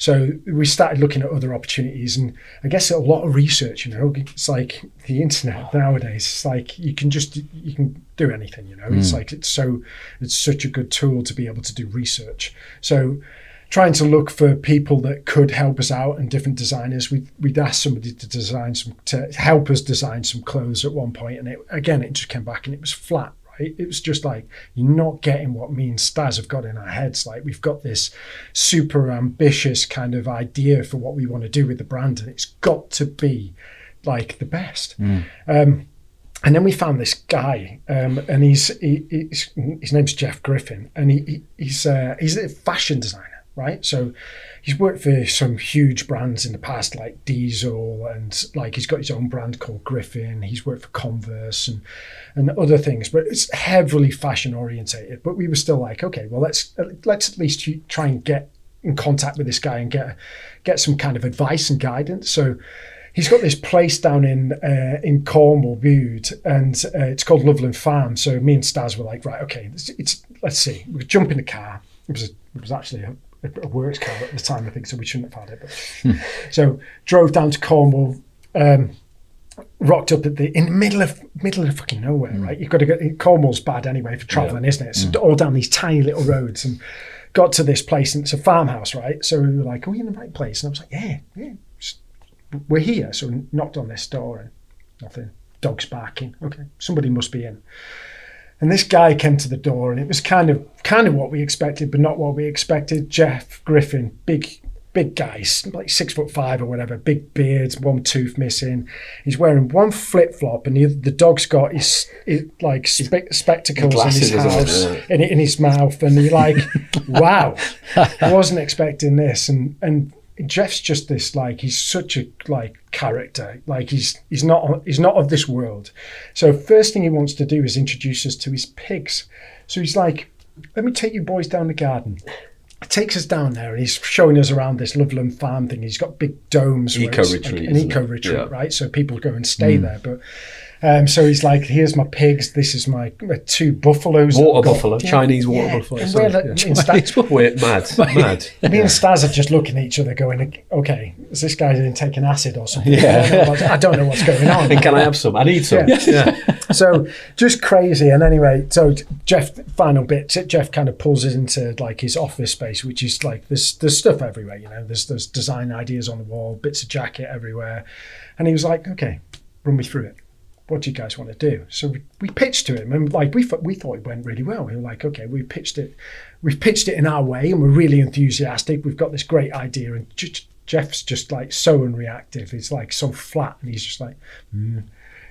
So we started looking at other opportunities, and I guess a lot of research, it's like the internet nowadays. It's like you can do anything, It's like it's such a good tool to be able to do research. So trying to look for people that could help us out and different designers. We'd asked somebody to help us design some clothes at one point, and it just came back and it was flat. It was just like, you're not getting what me and Staz have got in our heads. Like, we've got this super ambitious kind of idea for what we want to do with the brand, and it's got to be like the best. And then we found this guy, and his name's Jeff Griffin, and he's a fashion designer. Right, so he's worked for some huge brands in the past, like Diesel, and like he's got his own brand called Griffin. He's worked for Converse and other things, but it's heavily fashion orientated. But we were still like, okay, well, let's at least try and get in contact with this guy and get some kind of advice and guidance. So he's got this place down in Cornwall, Bude, and it's called Loveland Farm. So me and Staz were like, right, okay, let's see. We jump in the car. It was actually a works car at the time, I think, so we shouldn't have had it. But so drove down to Cornwall, rocked up in the middle of fucking nowhere, right? You've got to get, Cornwall's bad anyway for travelling, isn't it? So all down these tiny little roads, and got to this place, and it's a farmhouse, right? So we were like, are we in the right place? And I was like, yeah, we're here. So we knocked on this door and nothing. Dogs barking. Okay, somebody must be in. And this guy came to the door, and it was kind of what we expected, but not what we expected. Jeff Griffin, big guy, like 6'5" or whatever, big beard, one tooth missing. He's wearing one flip flop, and the dog's got his spectacles in his house, in his mouth, and you're like, wow, I wasn't expecting this. And Jeff's just this, like, he's such a character, like he's not of this world. So first thing he wants to do is introduce us to his pigs. So he's like, let me take you boys down the garden. He takes us down there, and he's showing us around this Loveland Farm thing. He's got big domes, an eco retreat, right? So people go and stay there, but. So he's like, here's my pigs. This is my 2 buffaloes. Chinese water buffalo. And mad. Me and Staz are just looking at each other going, okay, is this guy taking acid or something? I don't know what's going on. And can I have some? I need some. So just crazy. And anyway, so Jeff kind of pulls us into like his office space, which is like, there's stuff everywhere, there's design ideas on the wall, bits of jacket everywhere. And he was like, okay, run me through it. What do you guys want to do? So we pitched to him, and like we thought it went really well. We were like, okay, we've pitched it in our way, and we're really enthusiastic. We've got this great idea, and Jeff's just like so unreactive. He's like so flat, and he's just like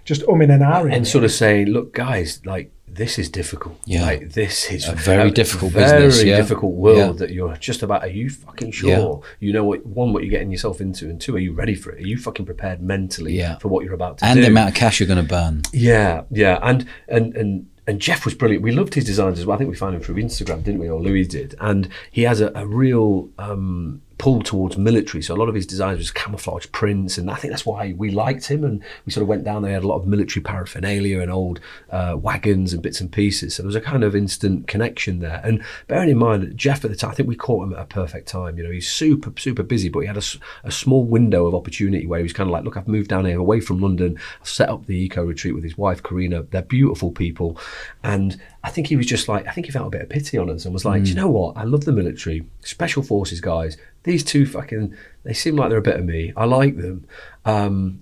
just umming and ahhing and sort of saying, look, guys, like, this is difficult. Like, this is a very difficult business, difficult world that you're just about. Are you fucking sure? You know what you're getting yourself into, and 2, are you ready for it? Are you fucking prepared mentally for what you're about to do? And the amount of cash you're going to burn. And Jeff was brilliant. We loved his designs as well. I think we found him through Instagram, didn't we? Or Louis did. And he has a real pull towards military. So a lot of his designs was camouflage prints, and I think that's why we liked him. And we sort of went down there, had a lot of military paraphernalia and old wagons and bits and pieces. So there was a kind of instant connection there. And bearing in mind that Jeff at the time, I think we caught him at a perfect time. He's super, super busy, but he had a small window of opportunity where he was kind of like, look, I've moved down here away from London. I've set up the eco retreat with his wife, Karina. They're beautiful people. And I think he was just like, I think he felt a bit of pity on us and was like, do you know what? I love the military, special forces guys. These 2 they seem like they're a bit of me. I like them.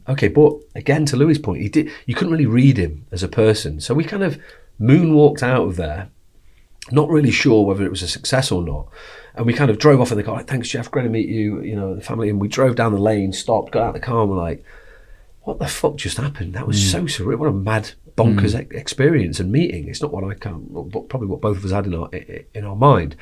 Okay, but again, to Louis' point, you couldn't really read him as a person. So we kind of moonwalked out of there, not really sure whether it was a success or not. And we kind of drove off in the car, like, thanks, Jeff, great to meet you, the family. And we drove down the lane, stopped, got out of the car, and we're like, what the fuck just happened? That was so surreal. What a mad, bonkers experience and meeting. It's not probably what both of us had in our mind.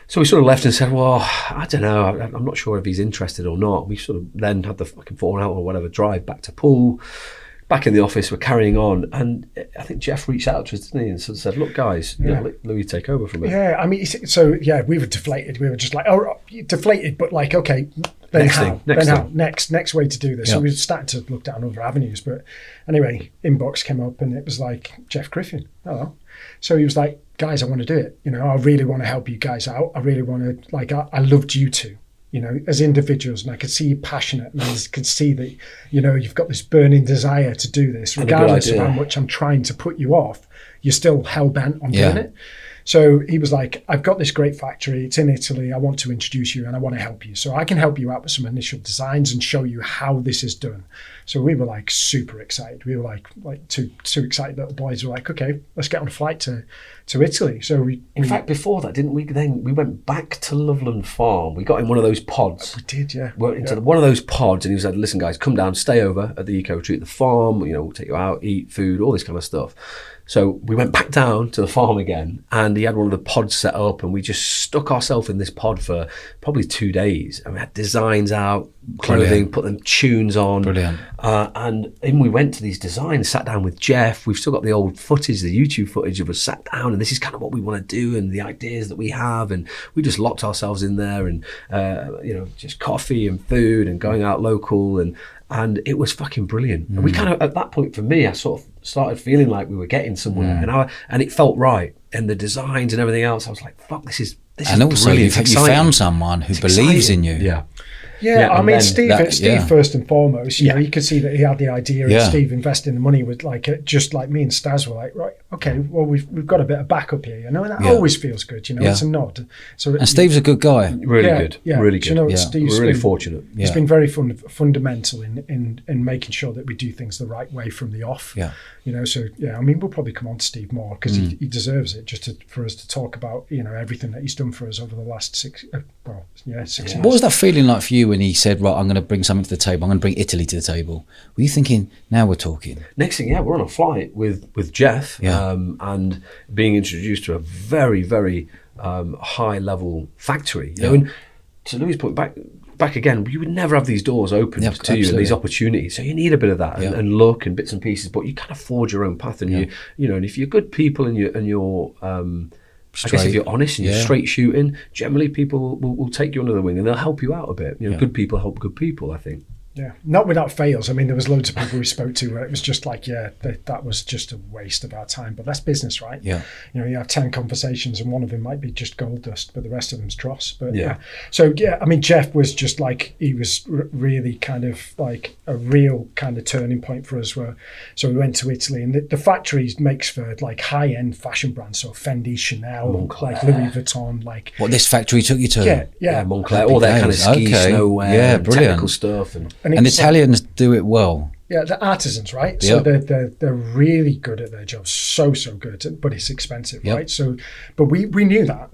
So we sort of left and said, well, I don't know, I'm not sure if he's interested or not. We sort of then had the fucking falling out or whatever, drive back to Poole, back in the office, we're carrying on. And I think Jeff reached out to us, didn't he, and sort of said, look, guys, let Louis take over from it. Yeah, I mean, so yeah, we were deflated. We were just like, oh, deflated, but like, okay, next way to do this. So we started to look down other avenues. But anyway, inbox came up, and it was like, Jeff Griffin. Oh, so he was like, guys, I want to do it. I really want to help you guys out. I really want to, like, I loved you 2. as individuals, and I could see you're passionate, and I could see that, you've got this burning desire to do this, regardless of how much I'm trying to put you off, you're still hell-bent on doing it. So he was like, I've got this great factory, it's in Italy, I want to introduce you and I want to help you. So I can help you out with some initial designs and show you how this is done. So we were like super excited. We were like two excited little boys. Were like, okay, let's get on a flight to Italy. So in fact, before that, didn't we? Then we went back to Loveland Farm. We got in one of those pods. We did, yeah. Went into one of those pods, and he said, "Listen, guys, come down, stay over at the eco retreat, the farm. We'll take you out, eat food, all this kind of stuff." So we went back down to the farm again, and he had one of the pods set up, and we just stuck ourselves in this pod for probably 2 days, and we had designs out, clothing, put them tunes on. Brilliant. And then we went to these designs, sat down with Jeff. We've still got the old footage, the YouTube footage of us sat down, and this is kind of what we want to do and the ideas that we have. And we just locked ourselves in there, and just coffee and food and going out local, and it was fucking brilliant. And we kind of, at that point for me, I sort of started feeling like we were getting somewhere, and it felt right. And the designs and everything else, I was like, fuck, this is and also you found someone who believes in you. Yeah, I mean, Steve first and foremost, you could see that he had the idea, and Steve investing the money with just like me and Staz were like, right, okay, well, we've got a bit of backup here, and that always feels good, it's a nod. So and Steve's a good guy. Really good. Really good. Steve's we're really fortunate. He's been very fundamental in making sure that we do things the right way from the off. I mean, we'll probably come on to Steve more because he deserves it, for us to talk about, everything that he's done for us over the last 6 years. What was that feeling like for you when he said, right, I'm going to bring something to the table, I'm going to bring Italy to the table? Were you thinking, now we're talking? Next thing, we're on a flight with Jeff, and being introduced to a very, very high level factory. And to Louis' point, back again, you would never have these doors open to you and these opportunities. So you need a bit of that and look and bits and pieces, but you kind of forge your own path. And and if you're good people and you're I guess if you're honest and you're straight shooting, generally people will take you under the wing and they'll help you out a bit. Good people help good people, I think. Yeah, not without fails. I mean, there was loads of people we spoke to where it was just like, that was just a waste of our time. But that's business, right? Yeah. You have 10 conversations and one of them might be just gold dust, but the rest of them's dross. But So, I mean, Jeff was just like, he was really kind of like a real kind of turning point for us. So we went to Italy, and the factory makes for like high-end fashion brands. So Fendi, Chanel, Moncler, like Louis Vuitton, like... What this factory took you to? Yeah, Moncler, all that kind of ski, snowwear, technical stuff. And the Italians do it well. Yeah, they're artisans, right? So they're really good at their jobs, so good, but it's expensive, right? So, but we knew that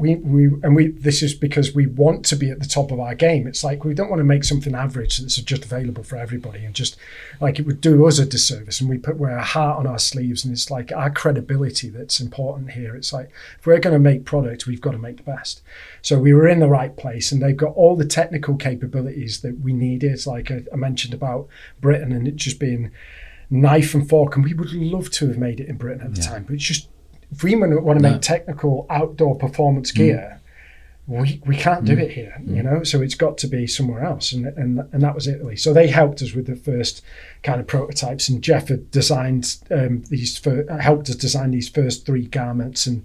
this is because we want to be at the top of our game. It's like we don't want to make something average that's just available for everybody, and just like it would do us a disservice. And we wear our heart on our sleeves, and it's like our credibility that's important here. It's like if we're going to make product, we've got to make the best. So we were in the right place, and they've got all the technical capabilities that we needed. Like I mentioned about Britain, and it just being knife and fork, and we would love to have made it in Britain at the time, but it's just, if we want to make technical outdoor performance gear, we can't do it here, so it's got to be somewhere else, and that was Italy. So they helped us with the first kind of prototypes, and Jeff had designed helped us design these first 3 garments, and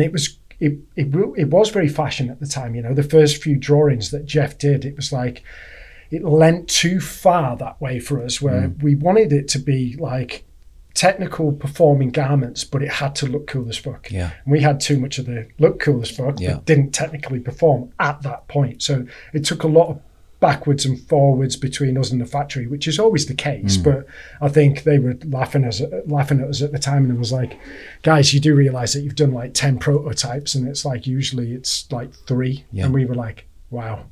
it was very fashion at the time. The first few drawings that Jeff did, it was like it leant too far that way for us, where we wanted it to be like technical performing garments, but it had to look cool as fuck. And we had too much of the look cool as fuck, but didn't technically perform at that point. So it took a lot of backwards and forwards between us and the factory, which is always the case. But I think they were laughing at us at the time, and it was like, guys, you do realize that you've done like 10 prototypes, and it's like usually it's like 3, and we were like, wow.